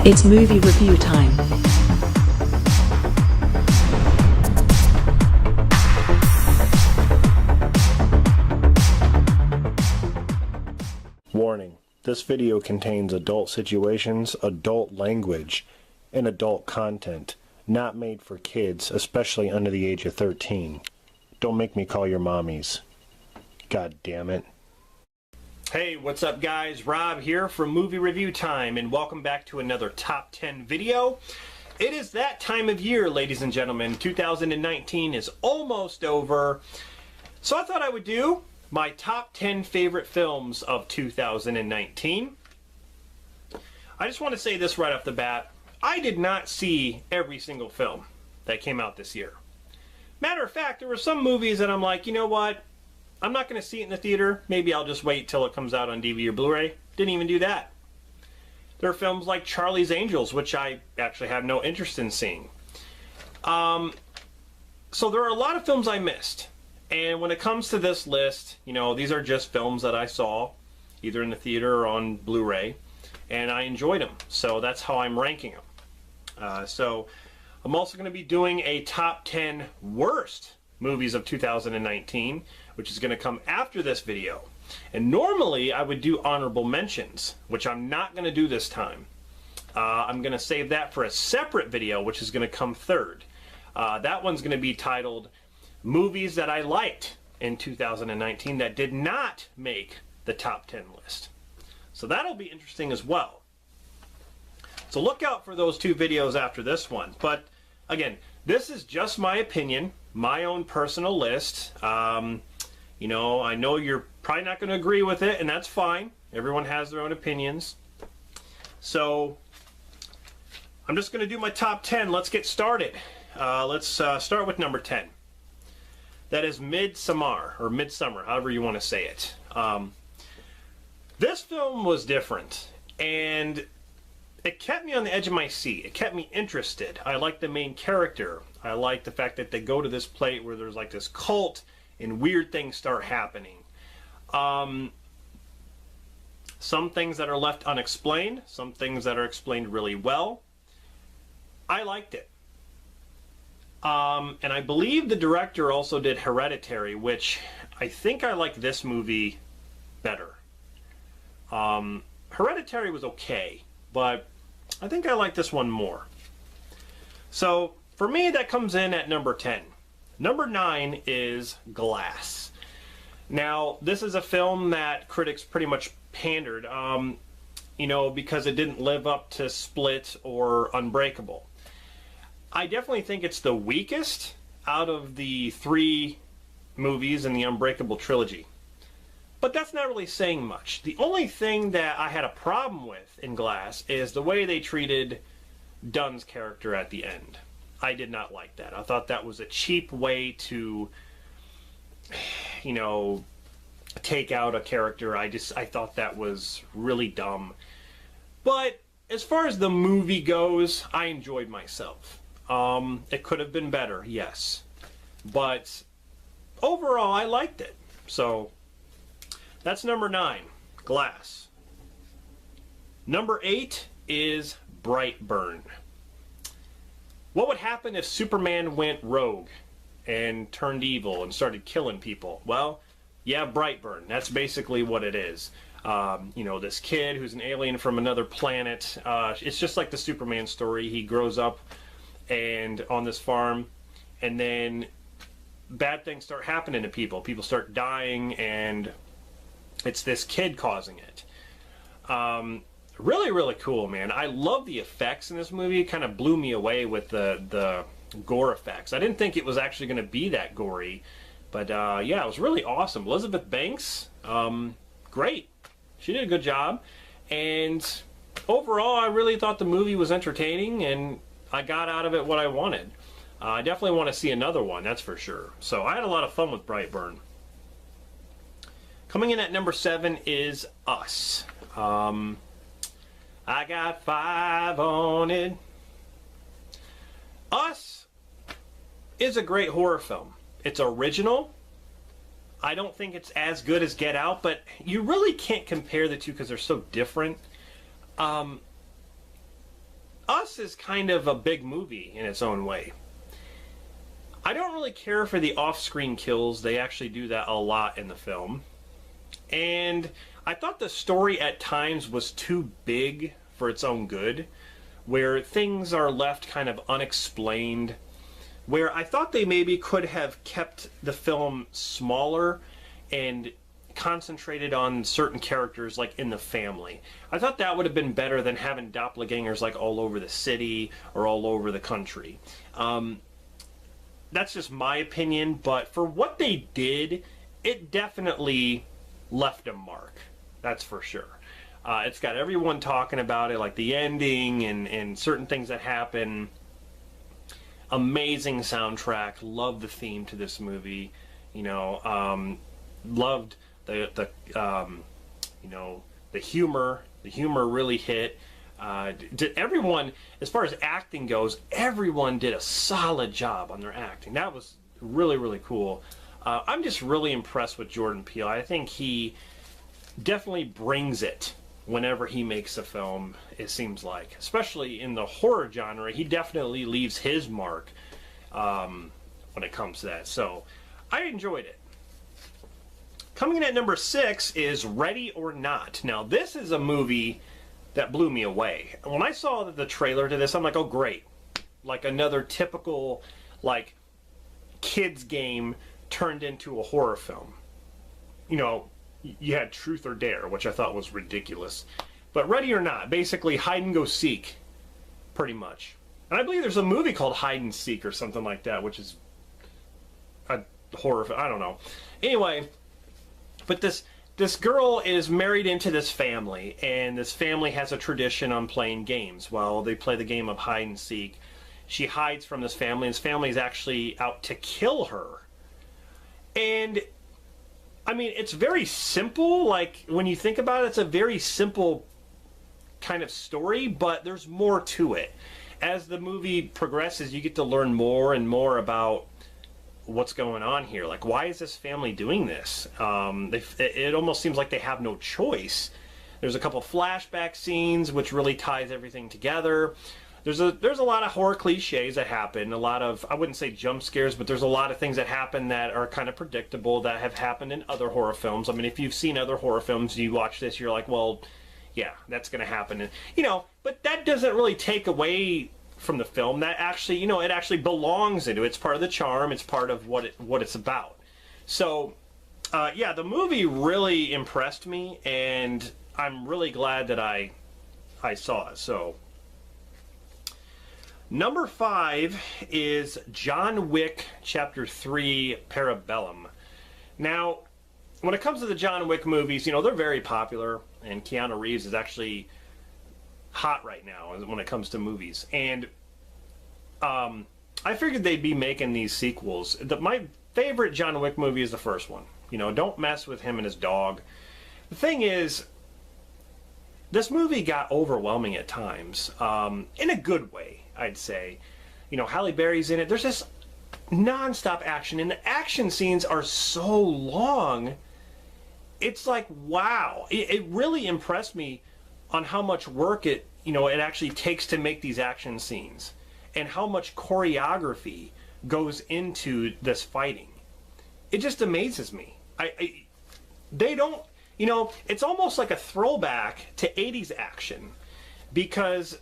It's movie review time. Warning, this video contains adult situations, adult language, and adult content, not made for kids, especially under the age of 13. Don't make me call your mommies. God damn it. Hey, what's up guys? Rob here from Movie Review Time, and welcome back to another Top 10 video. It is that time of year, ladies and gentlemen. 2019 is almost over, so I thought I would do my top 10 favorite films of 2019. I just want to say this right off the bat. I did not see every single film that came out this year. Matter of fact, there were some movies that I'm like, you know what? I'm not going to see it in the theater. Maybe I'll just wait till it comes out on DVD or Blu-ray. Didn't even do that. There are films like Charlie's Angels, which I actually have no interest in seeing. So there are a lot of films I missed. And when it comes to this list, you know, these are just films that I saw, either in the theater or on Blu-ray, and I enjoyed them. So that's how I'm ranking them. So I'm also going to be doing a top 10 worst movies of 2019, which is going to come after this video. And normally I would do honorable mentions, which I'm not going to do this time. I'm going to save that for a separate video, which is going to come third. That one's going to be titled Movies That I Liked in 2019 that did not make the top 10 list. So that'll be interesting as well. So look out for those two videos after this one. But again, this is just my opinion, my own personal list. You know, I know you're probably not going to agree with it, and that's fine. Everyone has their own opinions. So I'm just going to do my top 10. Let's get started. Let's start with number 10. That is Midsommar, or Midsummer, however you want to say it. This film was different, and it kept me on the edge of my seat. It kept me interested. I liked the main character. I liked the fact that they go to this place where there's like this cult and weird things start happening. Some things that are left unexplained, some things that are explained really well. I liked it. And I believe the director also did Hereditary, which I think I like this movie better. Hereditary was okay, but I think I like this one more. So for me, that comes in at number 10. Number 9 is Glass. Now, this is a film that critics pretty much pandered, you know, because it didn't live up to Split or Unbreakable. I definitely think it's the weakest out of the 3 movies in the Unbreakable trilogy. But that's not really saying much. The only thing that I had a problem with in Glass is the way they treated Dunn's character at the end. I did not like that. I thought that was a cheap way to, you know, take out a character. I thought that was really dumb. But as far as the movie goes, I enjoyed myself. It could have been better, yes. But overall, I liked it. So that's number 9, Glass. Number 8 is Brightburn. What would happen if Superman went rogue and turned evil and started killing people? Well, yeah, Brightburn. That's basically what it is. You know, this kid who's an alien from another planet. It's just like the Superman story. He grows up and on this farm, and then bad things start happening to people. People start dying, and it's this kid causing it. Really, really cool, man. I love the effects in this movie. It kind of blew me away with the gore effects. I didn't think it was actually going to be that gory, but yeah, it was really awesome. Elizabeth Banks, great. She did a good job, and overall, I really thought the movie was entertaining, and I got out of it what I wanted. I definitely want to see another one, that's for sure. So I had a lot of fun with Brightburn. Coming in at number 7 is Us. I got 5 on it. Us is a great horror film. It's original. I don't think it's as good as Get Out, but you really can't compare the two because they're so different. Us is kind of a big movie in its own way. I don't really care for the off-screen kills. They actually do that a lot in the film. And I thought the story at times was too big for its own good, where things are left kind of unexplained, where I thought they maybe could have kept the film smaller and concentrated on certain characters like in the family. I thought that would have been better than having doppelgangers like all over the city or all over the country. That's just my opinion, but for what they did, it definitely left a mark. That's for sure. It's got everyone talking about it, like the ending and certain things that happen. Amazing soundtrack. Love the theme to this movie. You know, loved the you know, the humor. The humor really hit. Did everyone, as far as acting goes, everyone did a solid job on their acting. That was really, really cool. I'm just really impressed with Jordan Peele. I think he definitely brings it whenever he makes a film, it seems like. Especially in the horror genre, he definitely leaves his mark when it comes to that. So, I enjoyed it. Coming in at number 6 is Ready or Not. Now, this is a movie that blew me away. When I saw the trailer to this, I'm like, oh great. Like another typical, like, kids game turned into a horror film. You know, you had Truth or Dare, which I thought was ridiculous. But Ready or Not, basically hide and go seek, pretty much. And I believe there's a movie called Hide and Seek or something like that, which is a horror film. I don't know. Anyway, but this girl is married into this family, and this family has a tradition on playing games. Well, they play the game of hide and seek. She hides from this family, and this family is actually out to kill her. And, I mean, it's very simple. Like, when you think about it, it's a very simple kind of story, but there's more to it. As the movie progresses, you get to learn more and more about what's going on here. Like, why is this family doing this? It almost seems like they have no choice. There's a couple flashback scenes which really ties everything together. There's a lot of horror cliches that happen, a lot of, I wouldn't say jump scares, but there's a lot of things that happen that are kind of predictable that have happened in other horror films. I mean, if you've seen other horror films, you watch this, you're like, well, yeah, that's going to happen. And, you know, but that doesn't really take away from the film. That actually, you know, it actually belongs into it. It's part of the charm. It's part of what it's about. So, yeah, the movie really impressed me, and I'm really glad that I saw it. So, number 5 is John Wick Chapter 3 Parabellum. Now, when it comes to the John Wick movies, you know, they're very popular, and Keanu Reeves is actually hot right now when it comes to movies. And I figured they'd be making these sequels. My favorite John Wick movie is the first one. You know, don't mess with him and his dog. The thing is, this movie got overwhelming at times, in a good way, I'd say. You know, Halle Berry's in it. There's this non-stop action, and the action scenes are so long. It's like, wow. It really impressed me on how much work it actually takes to make these action scenes, and how much choreography goes into this fighting. It just amazes me. They don't, you know, it's almost like a throwback to 80s action, because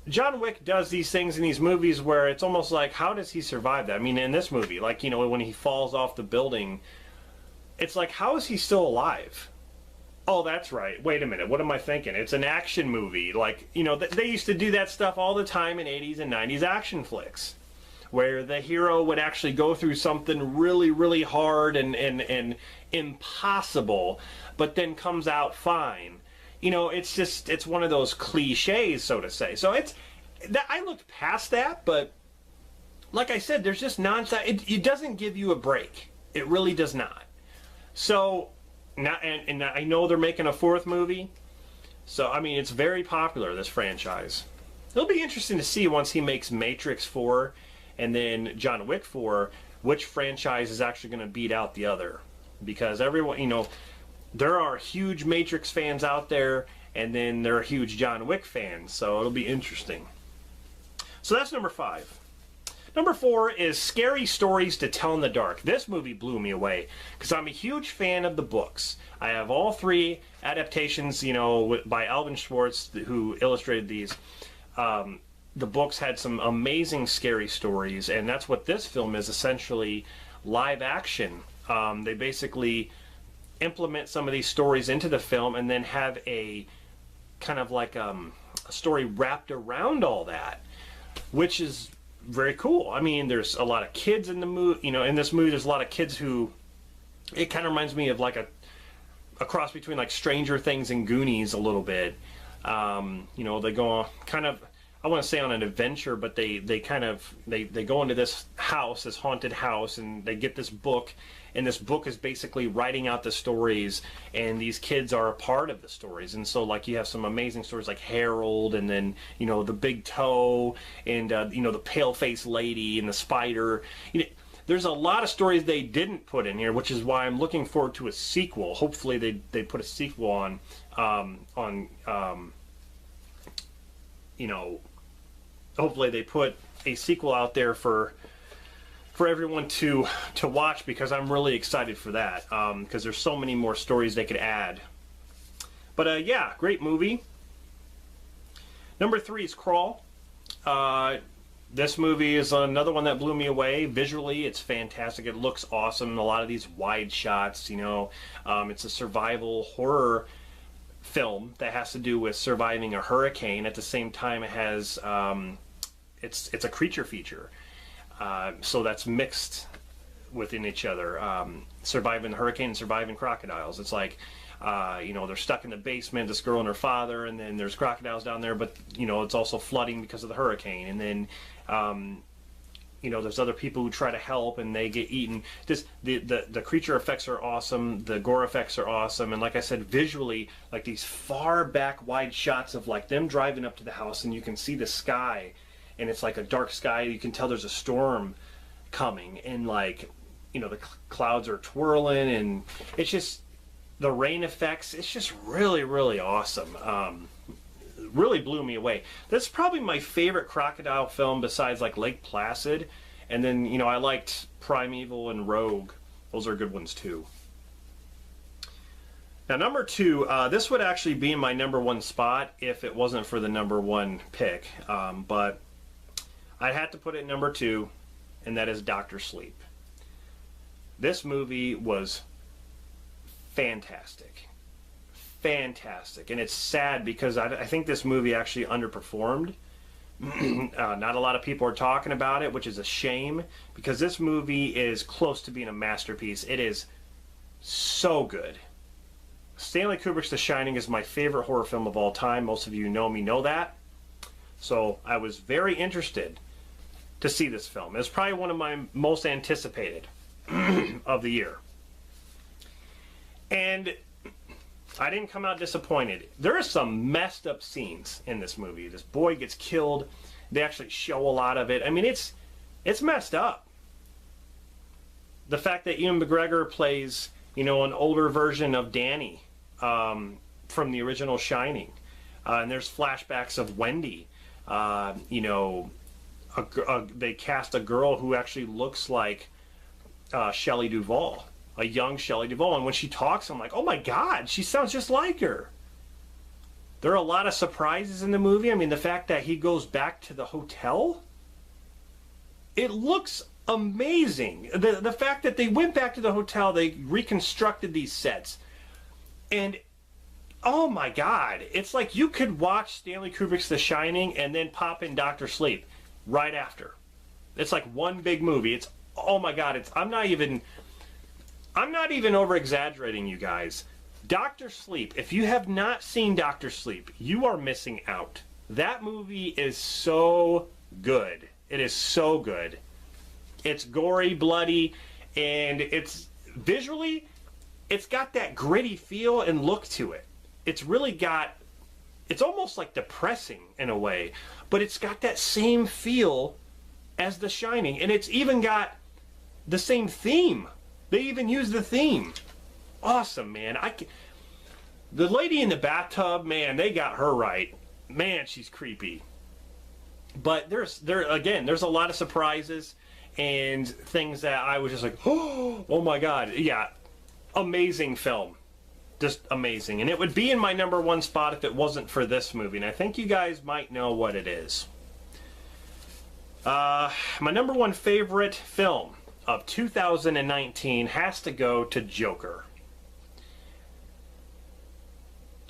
John Wick does these things in these movies where it's almost like, how does he survive that? I mean, in this movie, like, you know, when he falls off the building, it's like, how is he still alive? Oh, that's right. Wait a minute. What am I thinking? It's an action movie. Like, you know, they used to do that stuff all the time in 80s and 90s action flicks, where the hero would actually go through something really, really hard and impossible, but then comes out fine. You know, it's one of those cliches, so to say. So I looked past that, but like I said, there's just nonstop. It doesn't give you a break. It really does not. So, and I know they're making a 4th movie. So, I mean, it's very popular, this franchise. It'll be interesting to see once he makes Matrix 4 and then John Wick 4, which franchise is actually going to beat out the other. Because everyone, you know, there are huge Matrix fans out there, and then there are huge John Wick fans. So, it'll be interesting. So that's number 5. Number 4 is Scary Stories to Tell in the Dark. This movie blew me away because I'm a huge fan of the books. I have all 3 adaptations, you know, by Alvin Schwartz, who illustrated these. The books had some amazing scary stories, and that's what this film is, essentially live action. They basically implement some of these stories into the film and then have a kind of like a story wrapped around all that, which is very cool. I mean, there's a lot of kids in the movie. You know, in this movie, there's a lot of kids who. It kind of reminds me of like a cross between like Stranger Things and Goonies a little bit. You know, they go on kind of, I want to say on an adventure, but they go into this house, this haunted house, and they get this book. And this book is basically writing out the stories, and these kids are a part of the stories. And so, like, you have some amazing stories like Harold, and then, you know, the Big Toe, and, you know, the Pale-Faced Lady, and the Spider. You know, there's a lot of stories they didn't put in here, which is why I'm looking forward to a sequel. Hopefully they put a sequel on you know, hopefully they put a sequel out there for everyone to watch, because I'm really excited for that, because there's so many more stories they could add. But yeah, great movie. Number 3 is Crawl. This movie is another one that blew me away. Visually, it's fantastic. It looks awesome. A lot of these wide shots, you know. It's a survival horror film that has to do with surviving a hurricane. At the same time, it has it's a creature feature. So that's mixed within each other. Surviving the hurricane and surviving crocodiles. It's like, you know, they're stuck in the basement, this girl and her father, and then there's crocodiles down there, but, you know, it's also flooding because of the hurricane. And then, you know, there's other people who try to help and they get eaten. The creature effects are awesome. The gore effects are awesome. And like I said, visually, like these far back wide shots of like them driving up to the house, and you can see the sky. And it's like a dark sky. You can tell there's a storm coming, and like, you know, the clouds are twirling, and it's just the rain effects. It's just really, really awesome. Really blew me away. That's probably my favorite crocodile film besides like Lake Placid. And then, you know, I liked Primeval and Rogue. Those are good ones too. Now, number 2, this would actually be in my number 1 spot if it wasn't for the number 1 pick. But I had to put it number 2, and that is Dr. Sleep. This movie was fantastic. Fantastic. And it's sad because I think this movie actually underperformed. Not a lot of people are talking about it, which is a shame, because this movie is close to being a masterpiece. It is so good. Stanley Kubrick's The Shining is my favorite horror film of all time. Most of you know me know that. So I was very interested to see this film. It's probably one of my most anticipated of the year. And I didn't come out disappointed. There are some messed up scenes in this movie. This boy gets killed. They actually show a lot of it. I mean, it's messed up. The fact that Ewan McGregor plays, you know, an older version of Danny from the original Shining. And there's flashbacks of Wendy. You know, they cast a girl who actually looks like Shelley Duvall. A young Shelley Duvall, and when she talks, I'm like, oh my God, she sounds just like her. There are a lot of surprises in the movie. I mean, the fact that he goes back to the hotel, it looks amazing. The fact that they went back to the hotel, they reconstructed these sets, and oh my God, it's like you could watch Stanley Kubrick's The Shining and then pop in Dr. Sleep right after. It's like one big movie. It's, oh my God, I'm not even over exaggerating, you guys. Dr. Sleep, if you have not seen Dr. Sleep, you are missing out. That movie is so good. It is so good. It's gory, bloody, and it's visually, it's got that gritty feel and look to it. It's really got, it's almost like depressing in a way, but it's got that same feel as The Shining, and it's even got the same theme. They even use the theme. Awesome, man. The lady in the bathtub, man, they got her right. Man, she's creepy. But there's a lot of surprises and things that I was just like, oh my god, yeah, amazing film, just amazing. And it would be in my number one spot if it wasn't for this movie, and I think you guys might know what it is. My number one favorite film of 2019 has to go to Joker.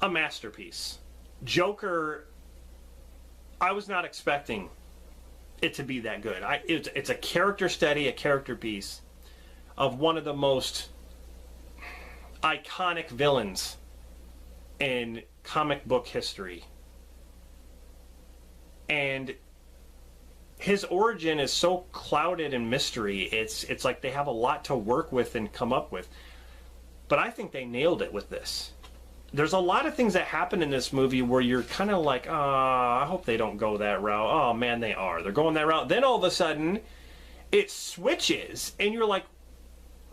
A masterpiece. Joker, I was not expecting it to be that good. It's a character study, a character piece of one of the most iconic villains in comic book history. And his origin is so clouded in mystery. It's like they have a lot to work with and come up with. But I think they nailed it with this. There's a lot of things that happen in this movie where you're kind of like, I hope they don't go that route. Oh man, they are. They're going that route. Then all of a sudden, it switches, and you're like,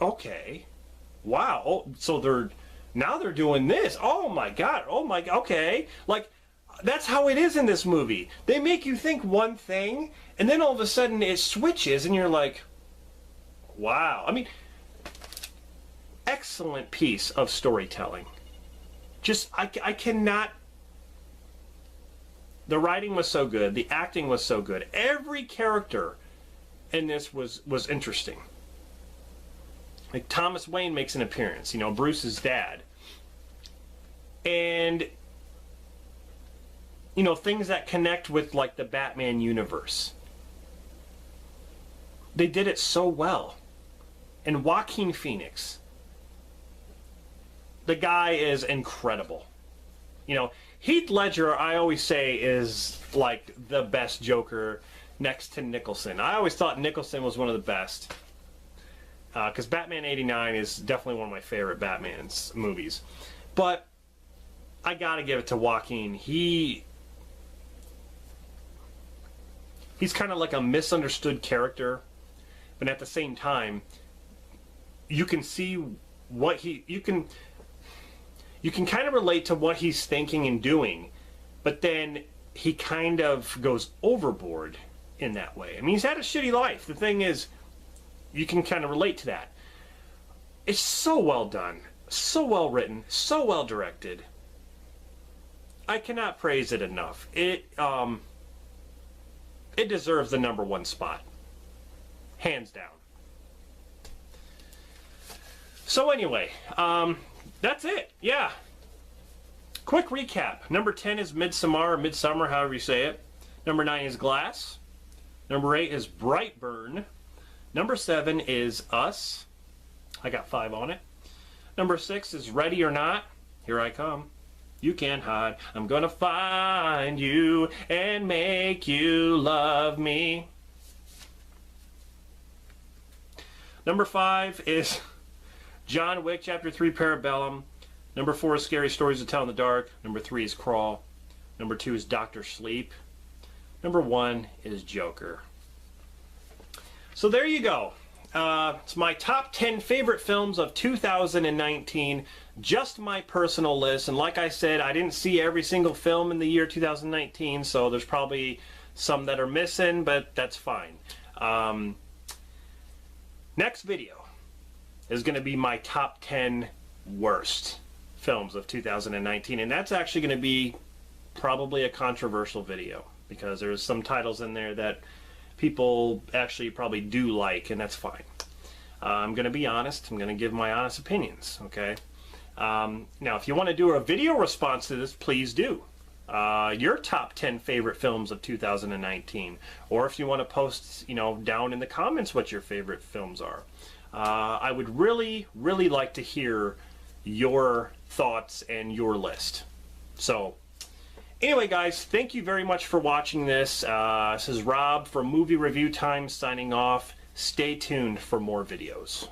okay, wow. Oh, so they're doing this. Oh my god. Oh my. Okay. Like, that's how it is in this movie. They make you think one thing, and then all of a sudden it switches, and you're like, wow. I mean, excellent piece of storytelling. Just, I cannot... The writing was so good. The acting was so good. Every character in this was interesting. Like, Thomas Wayne makes an appearance, you know, Bruce's dad. And, you know, things that connect with, like, the Batman universe. They did it so well. And Joaquin Phoenix... The guy is incredible. You know, Heath Ledger, I always say, is like the best Joker next to Nicholson. I always thought Nicholson was one of the best. Because Batman '89 is definitely one of my favorite Batman's movies. But I gotta give it to Joaquin. He's kind of like a misunderstood character. But at the same time, you can see what you can kind of relate to what he's thinking and doing, but then he kind of goes overboard in that way. I mean, he's had a shitty life. The thing is, you can kind of relate to that. It's so well done, so well written, so well directed. I cannot praise it enough. It deserves the number one spot, hands down. So anyway, that's it. Yeah. Quick recap. Number 10 is Midsummer, however you say it. Number 9 is Glass. Number 8 is Brightburn. Number 7 is Us. I got 5 on it. Number 6 is Ready or Not. Here I come. You can't hide. I'm gonna find you and make you love me. Number 5 is John Wick Chapter 3 Parabellum. Number 4 is Scary Stories to Tell in the Dark. Number 3 is Crawl. Number 2 is Dr. Sleep. Number 1 is Joker. So there you go. It's my top 10 favorite films of 2019. Just my personal list. And like I said, I didn't see every single film in the year 2019, so there's probably some that are missing, but that's fine. Next video is going to be my top 10 worst films of 2019, and that's actually going to be probably a controversial video because there's some titles in there that people actually probably do like, and that's fine. I'm going to be honest. I'm going to give my honest opinions, okay? Now, if you want to do a video response to this, please do. Your top 10 favorite films of 2019, or if you want to post, down in the comments what your favorite films are. I would really, really like to hear your thoughts and your list. So, anyway, guys, thank you very much for watching this. This is Rob from Movie Review Time signing off. Stay tuned for more videos.